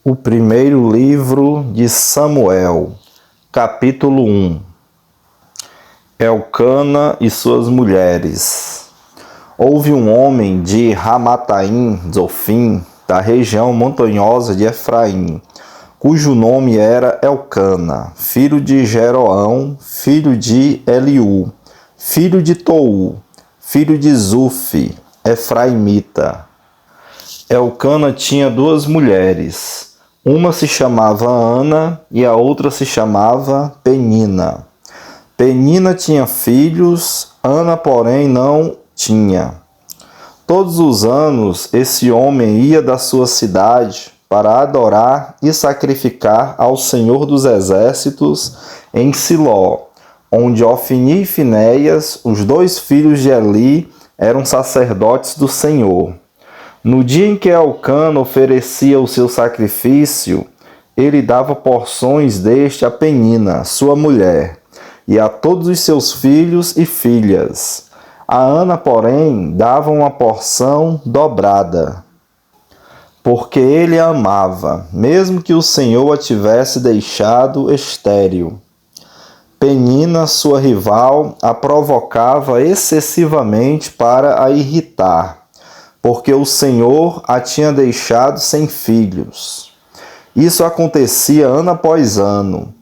O primeiro livro de Samuel, capítulo 1. Elcana e suas mulheres. Houve um homem de Ramataim, Zofim, da região montanhosa de Efraim, cujo nome era Elcana, filho de Jeroão, filho de Eliú, filho de Tou, filho de Zufi, efraimita. Elcana tinha duas mulheres. Uma se chamava Ana e a outra se chamava Penina. Penina tinha filhos, Ana, porém, não tinha. Todos os anos, esse homem ia da sua cidade para adorar e sacrificar ao Senhor dos Exércitos em Siló, onde Ofni e Finéias, os dois filhos de Eli, eram sacerdotes do Senhor. No dia em que Elcana oferecia o seu sacrifício, ele dava porções deste a Penina, sua mulher, e a todos os seus filhos e filhas. A Ana, porém, dava uma porção dobrada, porque ele a amava, mesmo que o Senhor a tivesse deixado estéril. Penina, sua rival, a provocava excessivamente para a irritar, porque o Senhor a tinha deixado sem filhos. Isso acontecia ano após ano.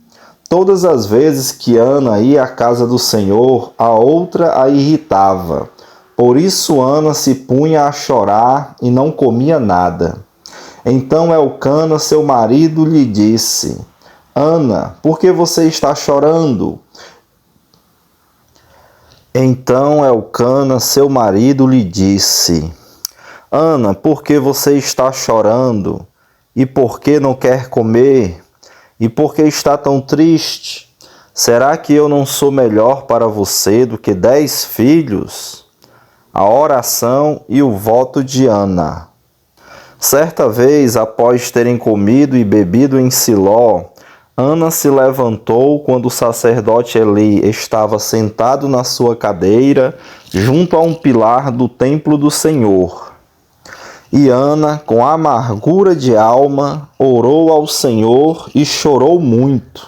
Todas as vezes que Ana ia à casa do Senhor, a outra a irritava. Por isso Ana se punha a chorar e não comia nada. Então Elcana, seu marido, lhe disse: Ana, por que você está chorando? Então Elcana, seu marido, lhe disse: Ana, por que você está chorando? E por que não quer comer? E por que está tão triste? Será que eu não sou melhor para você do que 10 filhos? A oração e o voto de Ana. Certa vez, após terem comido e bebido em Siló, Ana se levantou quando o sacerdote Eli estava sentado na sua cadeira, junto a um pilar do templo do Senhor. E Ana, com amargura de alma, orou ao Senhor e chorou muito.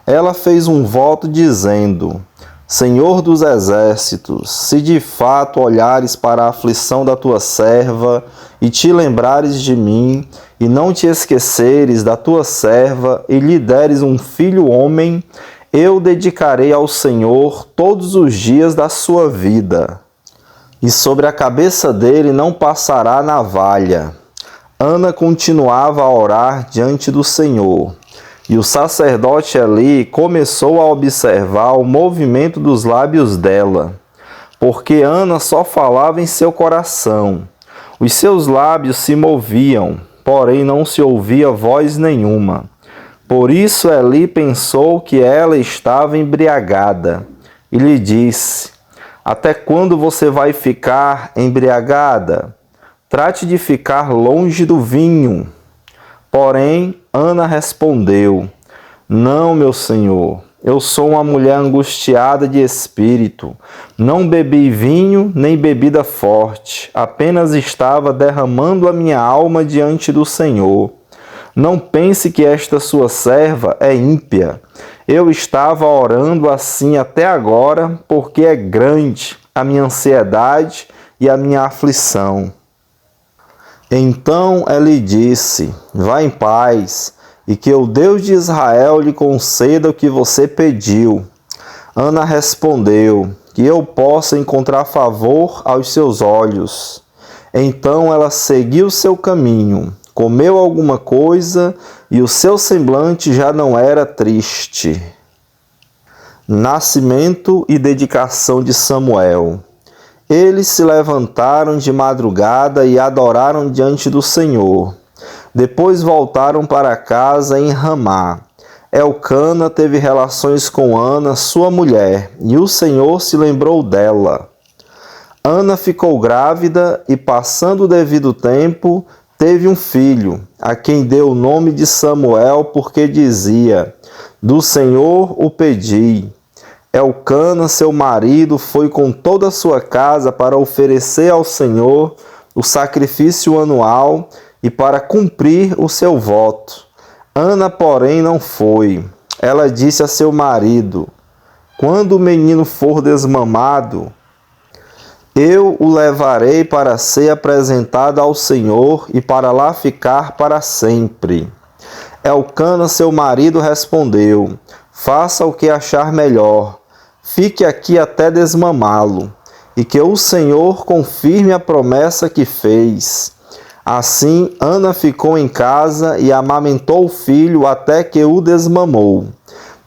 Ela fez um voto dizendo: Senhor dos exércitos, se de fato olhares para a aflição da tua serva e te lembrares de mim, e não te esqueceres da tua serva e lhe deres um filho homem, eu dedicarei ao Senhor todos os dias da sua vida. E sobre a cabeça dele não passará navalha. Ana continuava a orar diante do Senhor. E o sacerdote Eli começou a observar o movimento dos lábios dela, porque Ana só falava em seu coração. Os seus lábios se moviam, porém não se ouvia voz nenhuma. Por isso Eli pensou que ela estava embriagada e lhe disse: Até quando você vai ficar embriagada? Trate de ficar longe do vinho. Porém, Ana respondeu: Não, meu senhor, eu sou uma mulher angustiada de espírito. Não bebi vinho nem bebida forte, apenas estava derramando a minha alma diante do Senhor. Não pense que esta sua serva é ímpia. Eu estava orando assim até agora, porque é grande a minha ansiedade e a minha aflição. Então ele disse: Vá em paz, e que o Deus de Israel lhe conceda o que você pediu. Ana respondeu: Que eu possa encontrar favor aos seus olhos. Então ela seguiu seu caminho, comeu alguma coisa e o seu semblante já não era triste. Nascimento e dedicação de Samuel. Eles se levantaram de madrugada e adoraram diante do Senhor. Depois voltaram para casa em Ramá. Elcana teve relações com Ana, sua mulher, e o Senhor se lembrou dela. Ana ficou grávida e, passando o devido tempo, teve um filho, a quem deu o nome de Samuel, porque dizia: Do Senhor o pedi. Elcana, seu marido, foi com toda a sua casa para oferecer ao Senhor o sacrifício anual e para cumprir o seu voto. Ana, porém, não foi. Ela disse a seu marido: quando o menino for desmamado, eu o levarei para ser apresentado ao Senhor e para lá ficar para sempre. Elcana, seu marido, respondeu: faça o que achar melhor. Fique aqui até desmamá-lo, e que o Senhor confirme a promessa que fez. Assim, Ana ficou em casa e amamentou o filho até que o desmamou.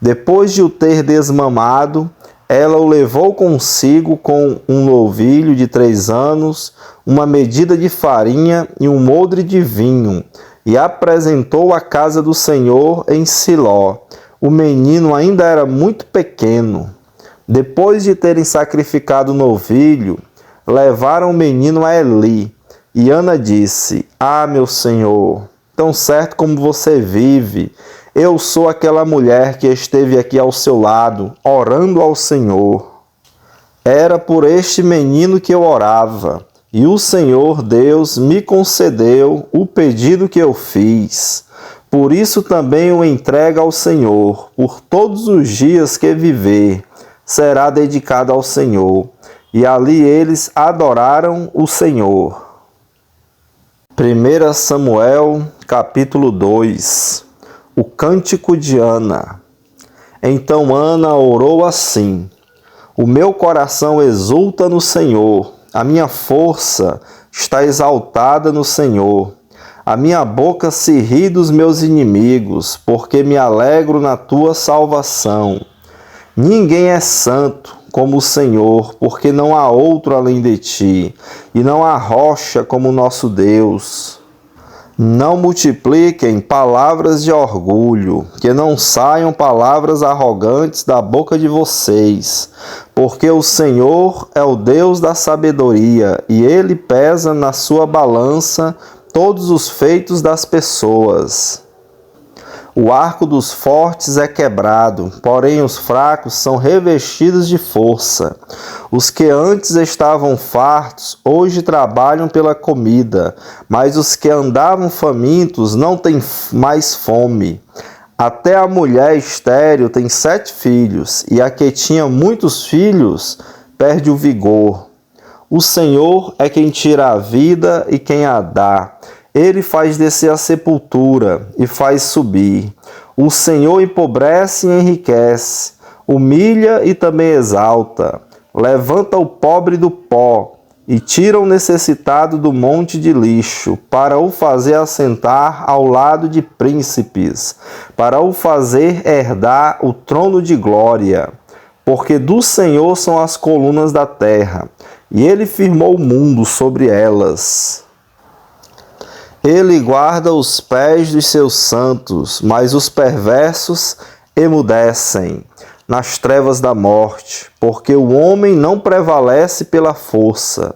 Depois de o ter desmamado, ela o levou consigo com um novilho de 3 anos, uma medida de farinha e um odre de vinho, e apresentou à casa do Senhor em Siló. O menino ainda era muito pequeno. Depois de terem sacrificado o novilho, levaram o menino a Eli. E Ana disse: ah, meu senhor, tão certo como você vive, eu sou aquela mulher que esteve aqui ao seu lado, orando ao Senhor. Era por este menino que eu orava, e o Senhor Deus me concedeu o pedido que eu fiz. Por isso também o entrega ao Senhor, por todos os dias que viver, será dedicado ao Senhor. E ali eles adoraram o Senhor. 1 Samuel, capítulo 2. O cântico de Ana. Então Ana orou assim: o meu coração exulta no Senhor, a minha força está exaltada no Senhor. A minha boca se ri dos meus inimigos, porque me alegro na tua salvação. Ninguém é santo como o Senhor, porque não há outro além de ti, e não há rocha como o nosso Deus. Não multipliquem palavras de orgulho, que não saiam palavras arrogantes da boca de vocês, porque o Senhor é o Deus da sabedoria, e Ele pesa na sua balança todos os feitos das pessoas. O arco dos fortes é quebrado, porém os fracos são revestidos de força. Os que antes estavam fartos, hoje trabalham pela comida, mas os que andavam famintos não têm mais fome. Até a mulher estéril tem 7 filhos, e a que tinha muitos filhos perde o vigor. O Senhor é quem tira a vida e quem a dá. Ele faz descer a sepultura e faz subir. O Senhor empobrece e enriquece, humilha e também exalta. Levanta o pobre do pó e tira o necessitado do monte de lixo, para o fazer assentar ao lado de príncipes, para o fazer herdar o trono de glória. Porque do Senhor são as colunas da terra, e Ele firmou o mundo sobre elas. Ele guarda os pés dos seus santos, mas os perversos emudecem nas trevas da morte, porque o homem não prevalece pela força.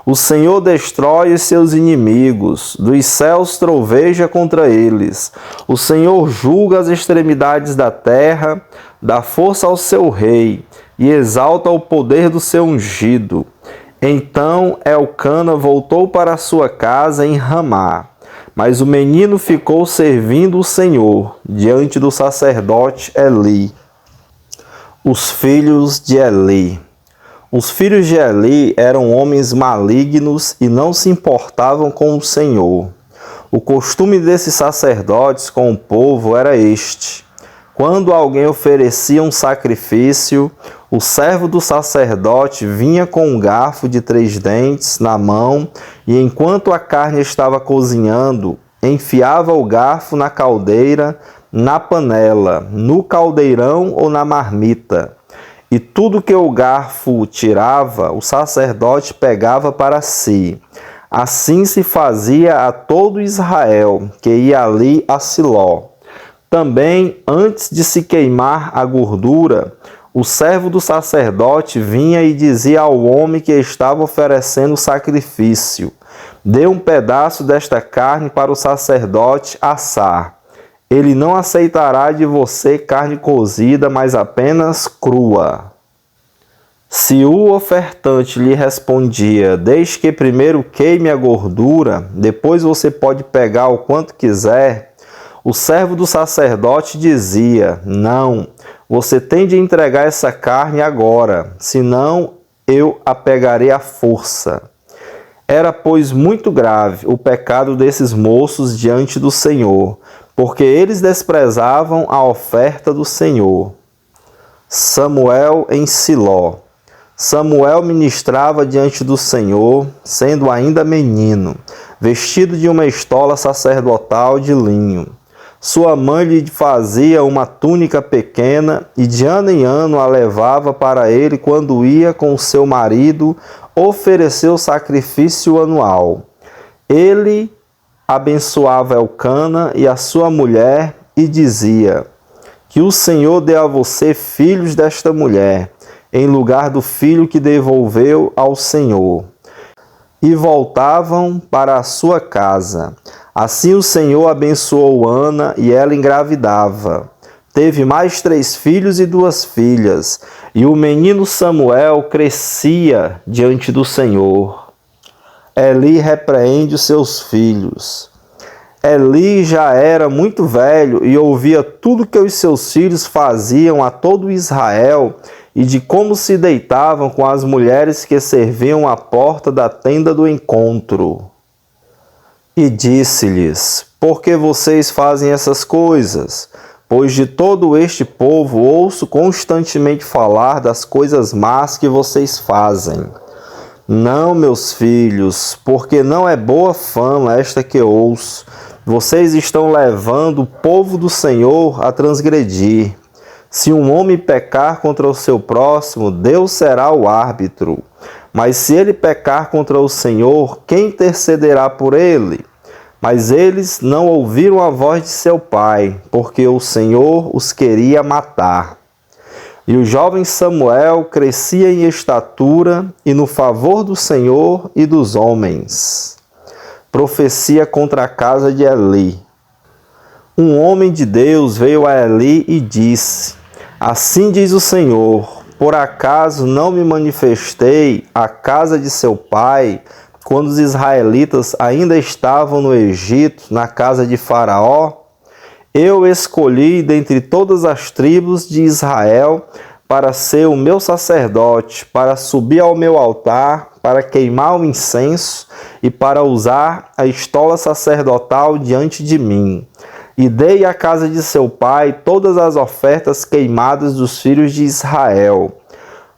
O Senhor destrói os seus inimigos, dos céus troveja contra eles. O Senhor julga as extremidades da terra, dá força ao seu rei e exalta o poder do seu ungido. Então Elcana voltou para sua casa em Ramá, mas o menino ficou servindo o Senhor diante do sacerdote Eli. Os filhos de Eli. Os filhos de Eli eram homens malignos e não se importavam com o Senhor. O costume desses sacerdotes com o povo era este: quando alguém oferecia um sacrifício, o servo do sacerdote vinha com um garfo de 3 dentes na mão e, enquanto a carne estava cozinhando, enfiava o garfo na caldeira, na panela, no caldeirão ou na marmita. E tudo que o garfo tirava, o sacerdote pegava para si. Assim se fazia a todo Israel que ia ali a Siló. Também, antes de se queimar a gordura, o servo do sacerdote vinha e dizia ao homem que estava oferecendo o sacrifício: dê um pedaço desta carne para o sacerdote assar. Ele não aceitará de você carne cozida, mas apenas crua. Se o ofertante lhe respondia: deixe que primeiro queime a gordura, depois você pode pegar o quanto quiser, o servo do sacerdote dizia: não, você tem de entregar essa carne agora, senão eu a pegarei à força. Era, pois, muito grave o pecado desses moços diante do Senhor, porque eles desprezavam a oferta do Senhor. Samuel em Siló. Samuel ministrava diante do Senhor, sendo ainda menino, vestido de uma estola sacerdotal de linho. Sua mãe lhe fazia uma túnica pequena e de ano em ano a levava para ele quando ia com seu marido oferecer o sacrifício anual. Ele abençoava Elcana e a sua mulher e dizia: que o Senhor dê a você filhos desta mulher, em lugar do filho que devolveu ao Senhor. E voltavam para a sua casa. Assim o Senhor abençoou Ana e ela engravidava. Teve mais 3 filhos e 2 filhas, e o menino Samuel crescia diante do Senhor. Eli repreende os seus filhos. Eli já era muito velho e ouvia tudo que os seus filhos faziam a todo Israel e de como se deitavam com as mulheres que serviam à porta da tenda do encontro. E disse-lhes: por que vocês fazem essas coisas? Pois de todo este povo ouço constantemente falar das coisas más que vocês fazem. Não, meus filhos, porque não é boa fama esta que ouço. Vocês estão levando o povo do Senhor a transgredir. Se um homem pecar contra o seu próximo, Deus será o árbitro. Mas se ele pecar contra o Senhor, quem intercederá por ele? Mas eles não ouviram a voz de seu pai, porque o Senhor os queria matar. E o jovem Samuel crescia em estatura e no favor do Senhor e dos homens. Profecia contra a casa de Eli. Um homem de Deus veio a Eli e disse: assim diz o Senhor, por acaso não me manifestei à casa de seu pai, quando os israelitas ainda estavam no Egito, na casa de Faraó? Eu escolhi dentre todas as tribos de Israel para ser o meu sacerdote, para subir ao meu altar, para queimar o incenso e para usar a estola sacerdotal diante de mim. E dei à casa de seu pai todas as ofertas queimadas dos filhos de Israel,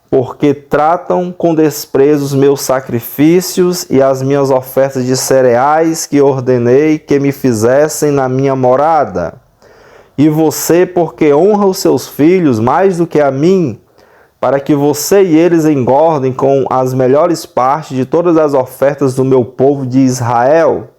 porque tratam com desprezo os meus sacrifícios e as minhas ofertas de cereais que ordenei que me fizessem na minha morada. E você, porque honra os seus filhos mais do que a mim, para que você e eles engordem com as melhores partes de todas as ofertas do meu povo de Israel?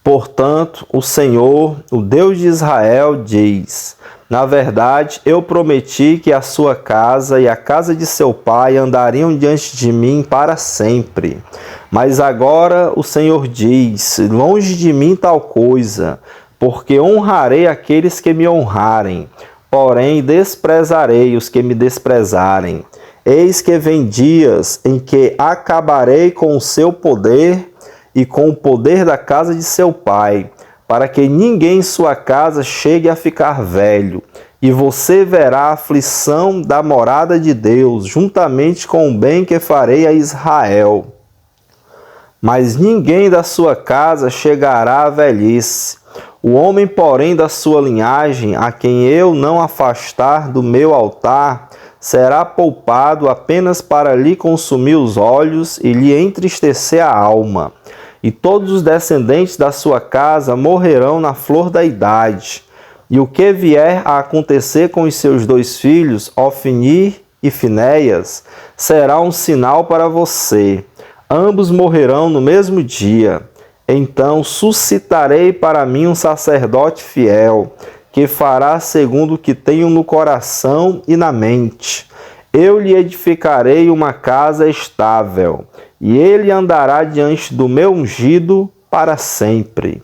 Portanto, o Senhor, o Deus de Israel, diz: na verdade, eu prometi que a sua casa e a casa de seu pai andariam diante de mim para sempre. Mas agora o Senhor diz: longe de mim tal coisa, porque honrarei aqueles que me honrarem, porém desprezarei os que me desprezarem. Eis que vem dias em que acabarei com o seu poder e com o poder da casa de seu pai, para que ninguém em sua casa chegue a ficar velho. E você verá a aflição da morada de Deus, juntamente com o bem que farei a Israel. Mas ninguém da sua casa chegará à velhice. O homem, porém, da sua linhagem, a quem eu não afastar do meu altar, será poupado apenas para lhe consumir os olhos e lhe entristecer a alma. E todos os descendentes da sua casa morrerão na flor da idade. E o que vier a acontecer com os seus 2 filhos, Ofni e Finéias, será um sinal para você. Ambos morrerão no mesmo dia. Então suscitarei para mim um sacerdote fiel, que fará segundo o que tenho no coração e na mente. Eu lhe edificarei uma casa estável, e ele andará diante do meu ungido para sempre.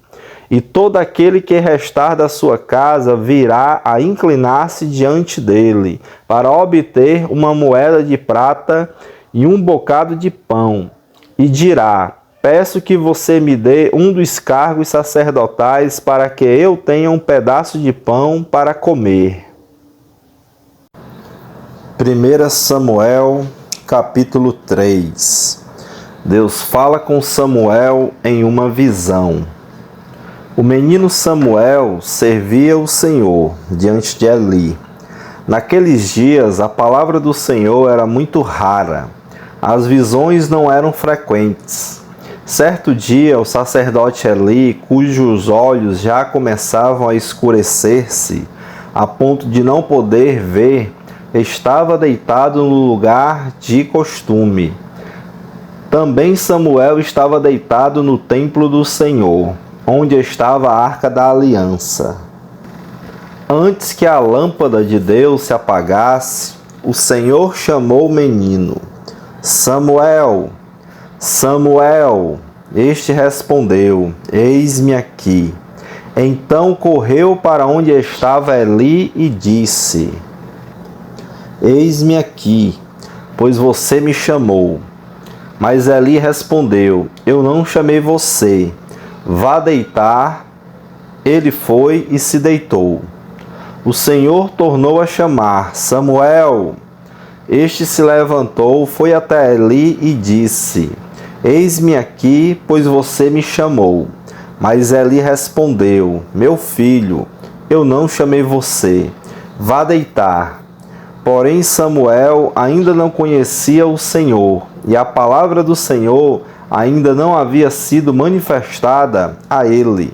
e todo aquele que restar da sua casa virá a inclinar-se diante dele, para obter uma moeda de prata e um bocado de pão, e dirá: peço que você me dê um dos cargos sacerdotais para que eu tenha um pedaço de pão para comer. 1 Samuel, capítulo 3. Deus fala com Samuel em uma visão. O menino Samuel servia o Senhor diante de Eli. Naqueles dias, a palavra do Senhor era muito rara. As visões não eram frequentes. Certo dia, o sacerdote Eli, cujos olhos já começavam a escurecer-se, a ponto de não poder ver, estava deitado no lugar de costume. Também Samuel estava deitado no templo do Senhor, onde estava a arca da aliança. Antes que a lâmpada de Deus se apagasse, o Senhor chamou o menino: Samuel, Samuel. Este respondeu: eis-me aqui. Então correu para onde estava Eli e disse: eis-me aqui, pois você me chamou. Mas Eli respondeu: eu não chamei você. Vá deitar. Ele foi e se deitou. O Senhor tornou a chamar: Samuel. Este se levantou, foi até Eli e disse: eis-me aqui, pois você me chamou. Mas Eli respondeu: meu filho, eu não chamei você. Vá deitar. Porém Samuel ainda não conhecia o Senhor, e a palavra do Senhor ainda não havia sido manifestada a ele.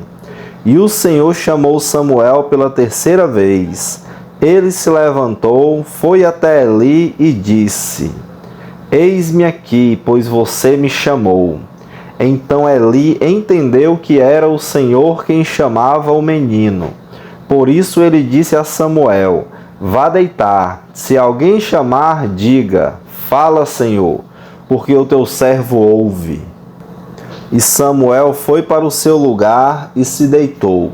E o Senhor chamou Samuel pela terceira vez. Ele se levantou, foi até Eli e disse: eis-me aqui, pois você me chamou. Então Eli entendeu que era o Senhor quem chamava o menino. Por isso ele disse a Samuel: vá deitar. Se alguém chamar, diga: fala, Senhor, porque o teu servo ouve. E Samuel foi para o seu lugar e se deitou.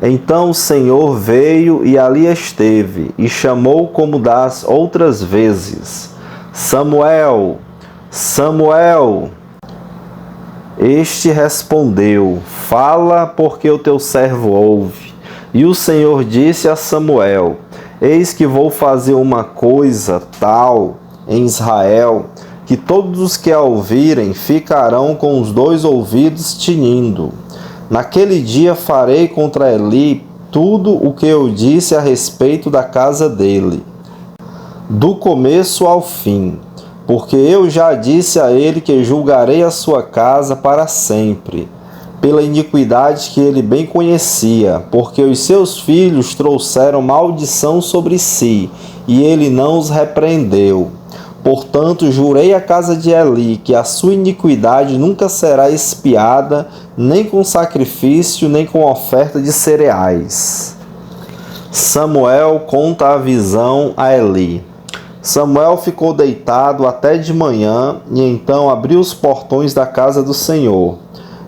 Então o Senhor veio e ali esteve, e chamou como das outras vezes: Samuel, Samuel. Este respondeu: fala, porque o teu servo ouve. E o Senhor disse a Samuel: eis que vou fazer uma coisa tal em Israel, que todos os que a ouvirem ficarão com os dois ouvidos tinindo. Naquele dia farei contra Eli tudo o que eu disse a respeito da casa dele, do começo ao fim, porque eu já disse a ele que julgarei a sua casa para sempre, pela iniquidade que ele bem conhecia, porque os seus filhos trouxeram maldição sobre si, e ele não os repreendeu. Portanto, jurei à casa de Eli que a sua iniquidade nunca será expiada, nem com sacrifício, nem com oferta de cereais. Samuel conta a visão a Eli. Samuel ficou deitado até de manhã, e então abriu os portões da casa do Senhor.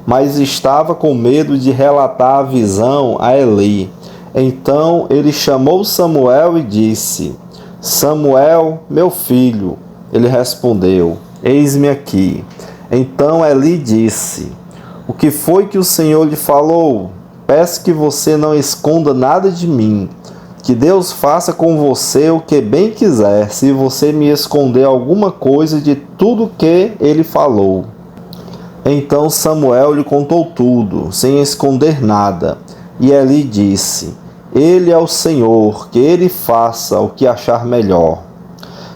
Mas estava com medo de relatar a visão a Eli. Então ele chamou Samuel e disse: Samuel, meu filho. Ele respondeu: eis-me aqui. Então Eli disse: o que foi que o Senhor lhe falou? Peço que você não esconda nada de mim. Que Deus faça com você o que bem quiser, se você me esconder alguma coisa de tudo que ele falou. Então Samuel lhe contou tudo, sem esconder nada. E Eli disse: ele é o Senhor, que ele faça o que achar melhor.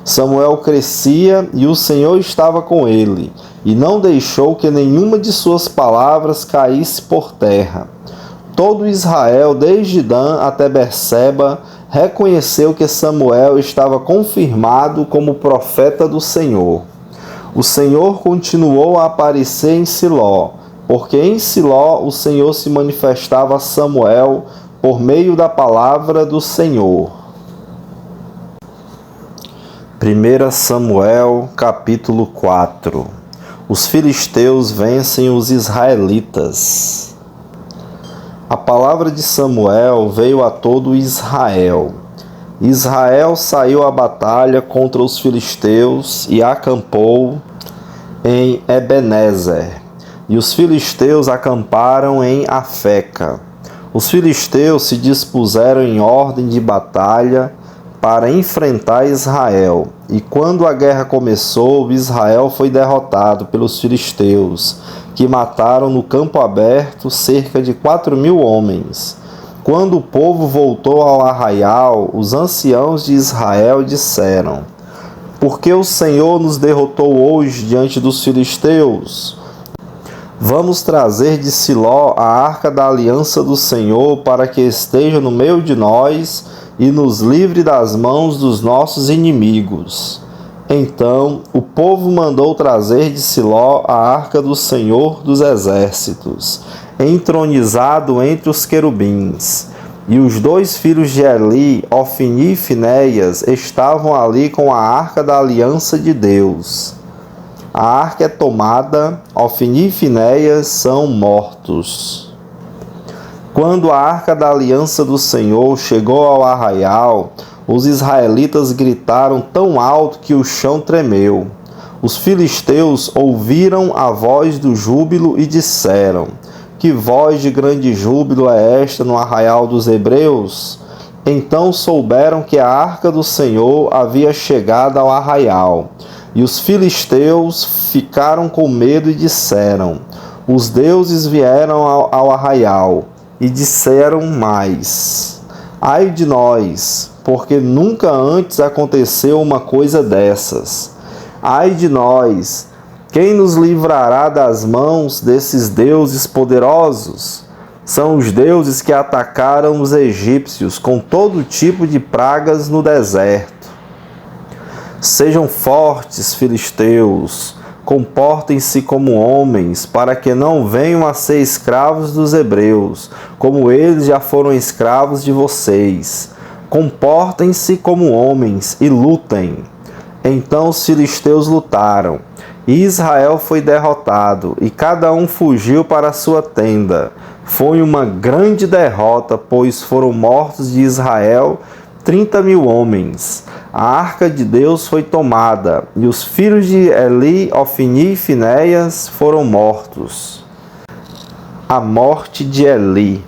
Samuel crescia e o Senhor estava com ele, e não deixou que nenhuma de suas palavras caísse por terra. Todo Israel, desde Dan até Berseba, reconheceu que Samuel estava confirmado como profeta do Senhor. O Senhor continuou a aparecer em Siló, porque em Siló o Senhor se manifestava a Samuel por meio da palavra do Senhor. 1 Samuel, capítulo 4. Os filisteus vencem os israelitas. A palavra de Samuel veio a todo Israel. Israel saiu à batalha contra os filisteus e acampou em Ebenezer. E os filisteus acamparam em Afeca. Os filisteus se dispuseram em ordem de batalha para enfrentar Israel. E quando a guerra começou, Israel foi derrotado pelos filisteus, que mataram no campo aberto cerca de 4.000 homens. Quando o povo voltou ao arraial, os anciãos de Israel disseram: Por que o Senhor nos derrotou hoje diante dos filisteus? Vamos trazer de Siló a arca da aliança do Senhor para que esteja no meio de nós e nos livre das mãos dos nossos inimigos. Então o povo mandou trazer de Siló a arca do Senhor dos exércitos, entronizado entre os querubins. E os 2 filhos de Eli, Ofni e Finéias, estavam ali com a arca da aliança de Deus. A arca é tomada, Ofni e Finéias são mortos. Quando a arca da aliança do Senhor chegou ao arraial, os israelitas gritaram tão alto que o chão tremeu. Os filisteus ouviram a voz do júbilo e disseram: Que voz de grande júbilo é esta no arraial dos hebreus? Então souberam que a arca do Senhor havia chegado ao arraial. E os filisteus ficaram com medo e disseram: Os deuses vieram ao arraial. E disseram mais: Ai de nós, porque nunca antes aconteceu uma coisa dessas. Ai de nós, quem nos livrará das mãos desses deuses poderosos? São os deuses que atacaram os egípcios com todo tipo de pragas no deserto. Sejam fortes, filisteus, comportem-se como homens, para que não venham a ser escravos dos hebreus, como eles já foram escravos de vocês. Comportem-se como homens e lutem. Então os filisteus lutaram, e Israel foi derrotado, e cada um fugiu para a sua tenda. Foi uma grande derrota, pois foram mortos de Israel 30.000 homens. A arca de Deus foi tomada, e os filhos de Eli, Ofni e Finéias foram mortos. A morte de Eli.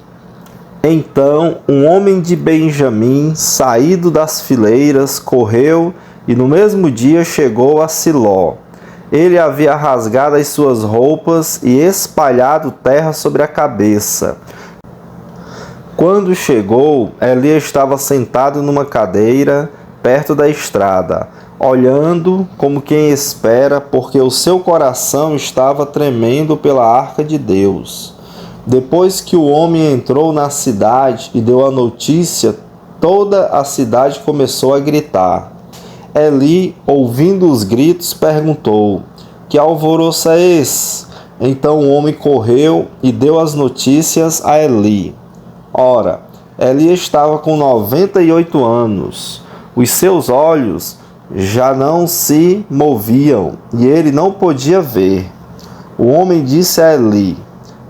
Então um homem de Benjamim, saído das fileiras, correu e no mesmo dia chegou a Siló. Ele havia rasgado as suas roupas e espalhado terra sobre a cabeça. Quando chegou, Eli estava sentado numa cadeira perto da estrada, olhando como quem espera, porque o seu coração estava tremendo pela arca de Deus. Depois que o homem entrou na cidade e deu a notícia, toda a cidade começou a gritar. Eli, ouvindo os gritos, perguntou: Que alvoroço é esse? Então o homem correu e deu as notícias a Eli. Ora, Eli estava com 98 anos. Os seus olhos já não se moviam e ele não podia ver. O homem disse a Eli: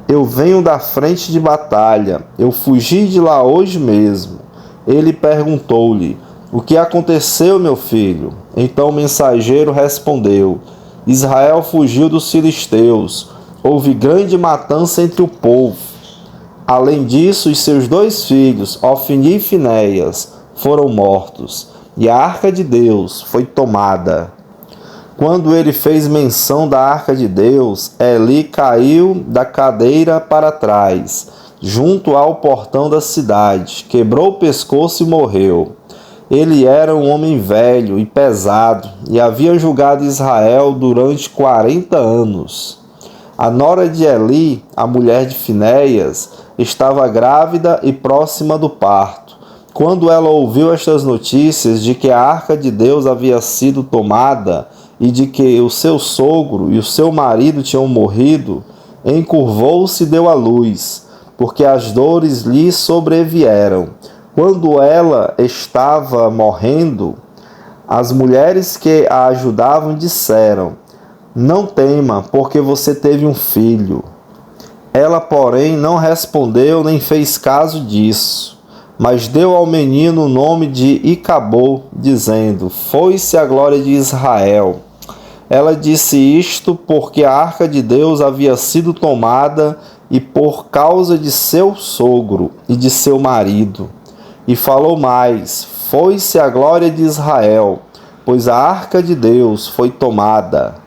Eu venho da frente de batalha. Eu fugi de lá hoje mesmo. Ele perguntou-lhe: O que aconteceu, meu filho? Então o mensageiro respondeu: Israel fugiu dos filisteus. Houve grande matança entre o povo. Além disso, os seus 2 filhos, Ofni e Finéias, foram mortos, e a arca de Deus foi tomada. Quando ele fez menção da arca de Deus, Eli caiu da cadeira para trás, junto ao portão da cidade, quebrou o pescoço e morreu. Ele era um homem velho e pesado, e havia julgado Israel durante 40 anos. A nora de Eli, a mulher de Finéias, estava grávida e próxima do parto. Quando ela ouviu estas notícias de que a arca de Deus havia sido tomada e de que o seu sogro e o seu marido tinham morrido, encurvou-se e deu à luz, porque as dores lhe sobrevieram. Quando ela estava morrendo, as mulheres que a ajudavam disseram: Não tema, porque você teve um filho. Ela, porém, não respondeu nem fez caso disso, mas deu ao menino o nome de Icabô, dizendo: Foi-se a glória de Israel. Ela disse isto porque a arca de Deus havia sido tomada e por causa de seu sogro e de seu marido. E falou mais: Foi-se a glória de Israel, pois a arca de Deus foi tomada.